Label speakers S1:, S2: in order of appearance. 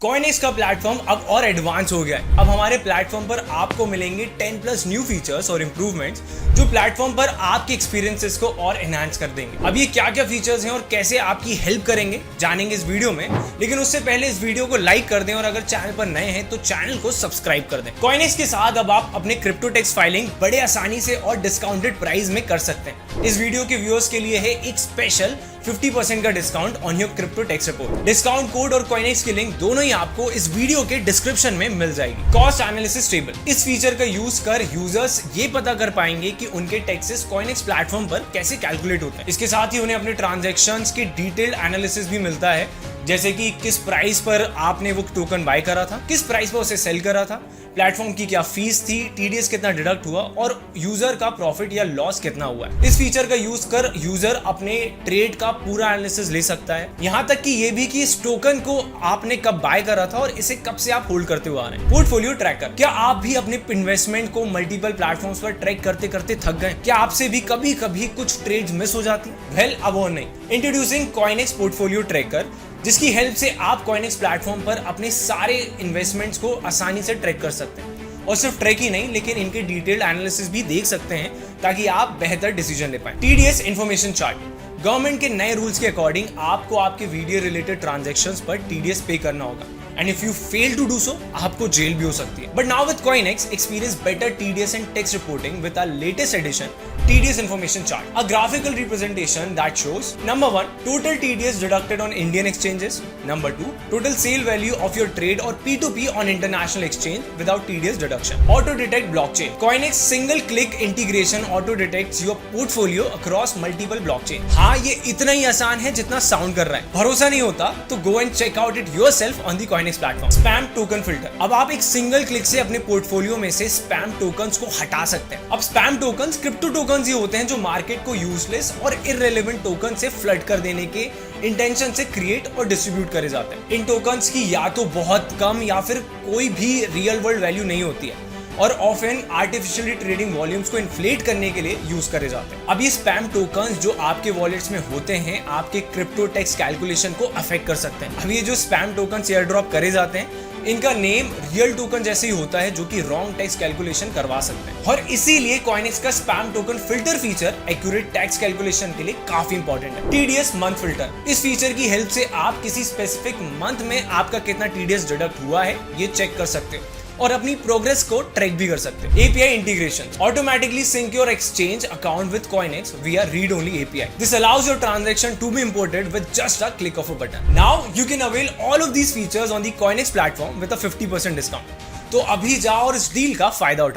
S1: CoinEx का platform अब और एडवांस हो गया है। अब हमारे प्लेटफॉर्म पर आपको मिलेंगे 10 प्लस न्यू फीचर्स और इंप्रूवमेंट्स जो प्लेटफॉर्म पर आपके एक्सपीरियंसेस को और एनहांस कर देंगे। अब ये क्या क्या फीचर्स हैं और कैसे आपकी हेल्प करेंगे जानेंगे इस वीडियो में, लेकिन उससे पहले इस वीडियो को लाइक कर दें और अगर चैनल पर नए हैं तो चैनल को सब्सक्राइब कर दें। कॉइनेक्स के साथ अब आप अपने क्रिप्टो टेक्स फाइलिंग बड़े आसानी से और डिस्काउंटेड प्राइस में कर सकते हैं। इस वीडियो के व्यूअर्स के लिए है एक स्पेशल 50% का discount on your crypto tax report. Discount code और कॉइनेक्स की लिंक दोनों ही आपको इस वीडियो के डिस्क्रिप्शन में मिल जाएगी। कॉस्ट एनालिसिस टेबल, इस फीचर का यूज कर यूजर्स ये पता कर पाएंगे कि उनके टैक्सेस कॉइनेक्स प्लेटफॉर्म पर कैसे कैलकुलेट होते हैं। इसके साथ ही उन्हें अपने ट्रांजैक्शंस की डिटेल्ड एनालिसिस भी मिलता है, जैसे कि किस प्राइस पर आपने वो टोकन बाय करा था, किस प्राइस पर उसे सेल करा था, प्लेटफॉर्म की क्या फीस थी, टीडीएस कितना डिडक्ट हुआ और यूजर का प्रॉफिट या लॉस कितना हुआ है। इस फीचर का यूज कर यूजर अपने ट्रेड का पूरा एनालिसिस ले सकता है, यहाँ तक कि ये भी कि इस टोकन को आपने कब बाय करा था और इसे कब से आप होल्ड करते हुए आ रहे हैं। पोर्टफोलियो ट्रैकर, क्या आप भी अपने इन्वेस्टमेंट को मल्टीपल प्लेटफॉर्म्स पर ट्रैक करते करते थक गए? क्या आपसे भी कभी कभी कुछ ट्रेड्स मिस हो जाती? वेल, अब और नहीं। इंट्रोड्यूसिंग कॉइनेक्स पोर्टफोलियो ट्रैकर, जिसकी हेल्प से आप कॉइनेक्स प्लेटफॉर्म पर अपने सारे इन्वेस्टमेंट्स को आसानी से ट्रैक कर सकते हैं। और सिर्फ ट्रैक ही नहीं, लेकिन इनके डिटेल्ड एनालिसिस भी देख सकते हैं ताकि आप बेहतर डिसीजन ले पाएं। टीडीएस इन्फॉर्मेशन चार्ट, गवर्नमेंट के नए रूल्स के अकॉर्डिंग आपको आपके वीडियो रिलेटेड ट्रांजैक्शंस पर टीडीएस पे करना होगा, and if you fail to do so आपको जेल भी हो सकती है। But now with CoinEx experience better TDS and tax reporting with our latest edition TDS information chart, a graphical representation that shows number 1 total TDS deducted on Indian exchanges, number 2 total sale value of your trade or P2P on international exchange without TDS deduction. Auto detect blockchain, Coinex single click integration auto detects your portfolio across multiple blockchain. हाँ, ये इतना ही आसान है जितना sound कर रहा है। भरोसा नहीं होता तो go and check out it yourself on the Coinex platform. Spam token filter, अब आप एक सिंगल क्लिक से अपने पोर्टफोलियो में से स्पैम टोकन्स को हटा सकते हैं। अब स्पैम टोकन्स क्रिप्टो टोकन ये होते हैं जो मार्केट को यूजलेस और इररिलेवेंट टोकन से फ्लड कर देने के इंटेंशन से क्रिएट और डिस्ट्रीब्यूट करे जाते हैं। इन टोकन्स की या तो बहुत कम या फिर कोई भी रियल वर्ल्ड वैल्यू नहीं होती है और ऑफन आर्टिफिशियली ट्रेडिंग वॉल्यूम्स को इन्फ्लेट करने के लिए यूज करे जाते हैं। अब ये स्पैम टोकन्स जो आपके वॉलेट्स में होते हैं आपके क्रिप्टो टैक्स कैलकुलेशन को अफेक्ट कर सकते हैं। अब ये जो स्पैम टोकन्स एयर ड्रॉप करे जाते हैं, इनका नेम रियल टोकन जैसे ही होता है जो कि रॉन्ग टैक्स कैलकुलेशन करवा सकते हैं, और इसीलिए कॉइनेक्स का spam token filter feature accurate tax calculation के लिए काफी इंपॉर्टेंट है। टीडीएस मंथ फिल्टर, इस फीचर की हेल्प से आप किसी स्पेसिफिक मंथ में आपका कितना टीडीएस डिडक्ट हुआ है ये चेक कर सकते हो और अपनी प्रोग्रेस को ट्रैक भी कर सकते हैं। API integration, automatically sync your exchange account with CoinEx via read only API. This allows your transaction to be imported with just a click of a button. Now you can avail all of these features on the Coinex platform with a 50% discount. तो अभी जाओ और इस deal का फायदा उठाओ।